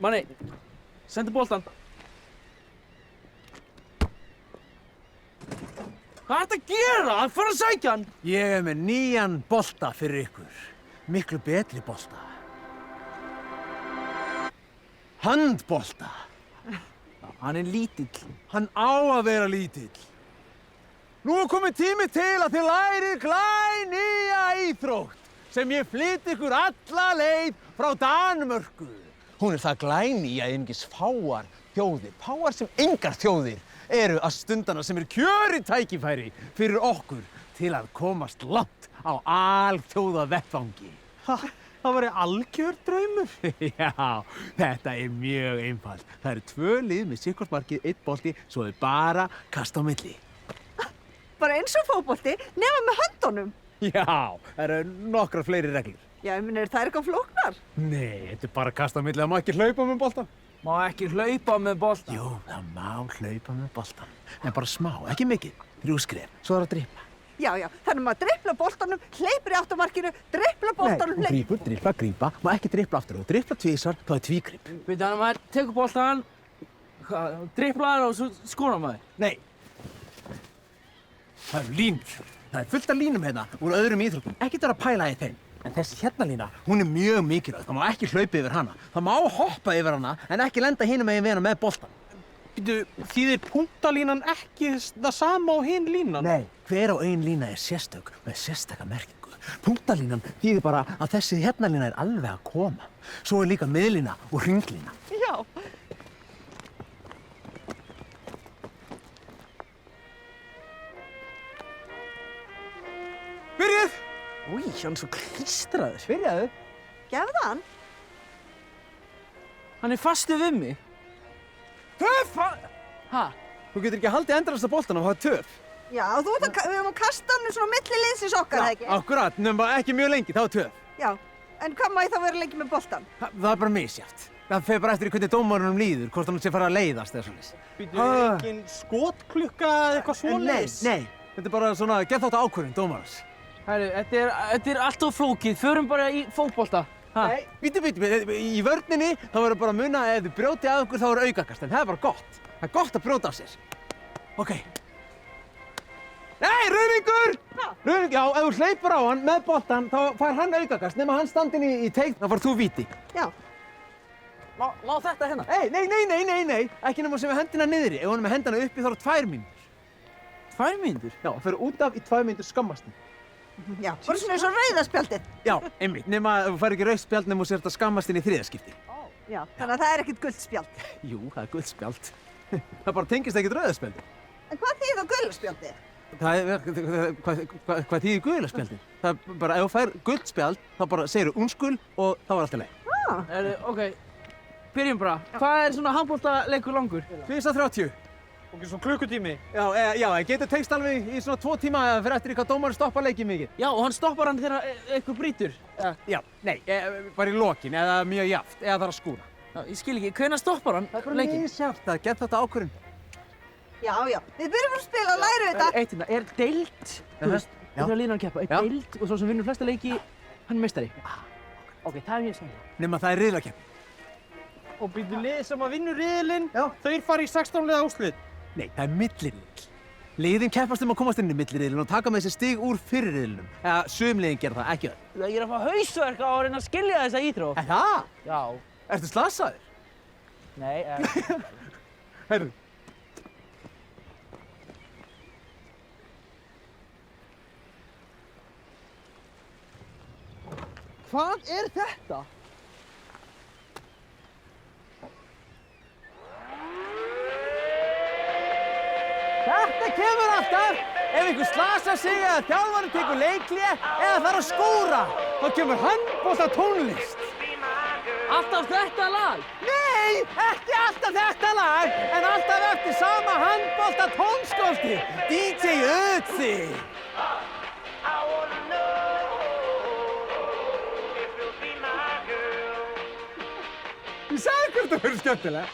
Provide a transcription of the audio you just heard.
Manni, sendu boltann. Hvað ertu að gera? Hann fór að sækja hann. Ég er með nýjan bolta fyrir ykkur. Miklu betri bolta. Handbolta. Hann er lítill. Hann á að vera lítill. Nú er komið tími til að þið lærið glænýja íþrótt sem ég flyt ykkur alla leið frá Danmörku. Hún er það glæný að einungis fáar sem engar þjóðir, eru að stundana sem kjörið tækifæri fyrir okkur til að komast langt á alþjóðavettvangi. Það væri algjör draumur. Já, þetta er mjög einfalt. Það eru 2 lið með sitt hvort markið, 1 bolti, svo er bara kast á milli. Bara eins og fótbolti, nema með höndunum. Já, það eru nokkrar fleiri reglur. Já, ég meina, það eitthvað flóknar? Nei, þetta er bara kast á milli, það má ekki hlaupa með boltan. Má ekki hlaupa með boltann. Jú, það má hlaupa með boltan. En bara smá, ekki mikið. 3 skref, svo er að dripla. Já, þannig maður drippla boltanum, hleypur í áttamarkinu, drippla boltanum, Nei, grípur, dripla, grípa, má ekki dripla aftur og dripla tvisvar, þá er tvígrip. Veitu, hann maður tekur boltann, drippla hann og svo skora maður. Nei. Það eru línur. Það er fullt af línum hérna úr öðrum íþróttum. Ekkert vera að pæla í þeim. En þessi hérna lína, hún er mjög mikilvæg. Það má ekki hlaupa yfir hana. Það má hoppa yfir hana, en ekki lenda hinum megin við hana með boltan. Þýðir punktalínan ekki það sama á hin línan? Nei, hver á ein lína er sérstök með sérstaka merkingu. Punktalínan þýðir bara að þessi hérna lína er alveg að koma. Svo er líka miðlína og hringlína. Já. Byrjið! Új, hann er svo klístraður. Byrjaðu. Gefðu hann. Hann er fastu við mig. Töff! Ha? Þú getur ekki haldið endalasta boltanum og hafa töff. Já, þú ert við höfum að kasta hann svona milli liðsins okkar, eða ekki? Akkurat, nema ekki mjög lengi, þá er töff. Já, en hvað má ég þá vera lengi með boltan? Það er bara misjafnt. Það fer bara eftir í hvernig dómarunum líður, hvort hann sé fara að leiðast eða svoleiðis. Býtu, engin skotklukka eða eitthvað svoleiðis? Nei, þetta er bara svona geðþátta ákvörðun dómarans. Herru, þetta er allt of flókið. Förum bara í fótbolta. Nei, bíddu, í vörninni þá verður bara að muna að ef þið brjótið að okkur þá er aukakast, en það er bara gott. Það er gott að brjóta á sér. Ok. Nei, Rauðvíkur! Rauðvíkur, já, ef þú hleypur á hann með boltan, þá fær hann aukakast. Nema hann standinn í teikn, þá fær þú víti. Já. Má þetta hérna? Nei, ekki nema sem við hendina niðri. Ef hann er með hendina uppi þá eru 2 mínútur. 2 mínútur? Já, fer út af í 2 mínútur skammast þín. Já, bara svona eins og rauðaspjaldið. Já, einmitt, nema ef þú fær ekki rautt spjald nema þú sért að skammast þín í 3. skipti. Já, þannig að það er ekkert gult spjald. Jú, það er gult spjald. Það bara tengist ekkert rauða spjaldi. En hvað þýðir þá gula spjaldið? Hvað þýðir gula spjaldi? Það er bara, ef þú fær gult spjald, þá bara segirðu unskul og þá var allt í lagi. Ok, byrjum bara. Hvað er svona handboltaleikur langur? 2:30. Ok, svo klukkutími? Já, það getur tekst alveg í svona 2 tíma eða fyrir eftir hvað dómarinn stoppar leikið mikið. Já, og hann stoppar hann þegar eitthvað brýtur. Já, nei, bara í lokin eða mjög jafnt, eða þarf að skúra. Já, ég skil ekki, hvenær stoppar hann leikinn? Misjafnt, það er gett þetta ákvörðun. Já, við byrjum að spila og lærum þetta. Eitt hérna, er deild, þú veist, þegar línan að keppa, er deild og svo sem vinnur flesta leiki, hann er meistari. Ok, það er mjög skemmtilegt. Nema það er riðlakeppni. Og býtu liðið sem að vinnur riðilinn, Já. þeir fara í 16 liða úrslit. Nei, það er milliriðill. Liðin keppast að komast inn í milliriðilinn og taka með þessi stig úr fyrirriðilnum. Eða sum liðin gera það, ekki öll. Ég er að fá hausverk á að reyna að skilja þessa íþrótt. Það? Já. Ertu slasaður? Nei, Heyrðu. Hvað er þetta? Þetta kemur alltaf ef einhver slasar sig eða þjálfarinn tekur leikhlé eða þarf að skúra. Þá kemur handboltatónlist. Alltaf þetta lag? Nei, ekki alltaf þetta lag, en alltaf eftir sama handboltatónskólti, DJ Ötzi. Ég sagði hvort það verður skemmtilega.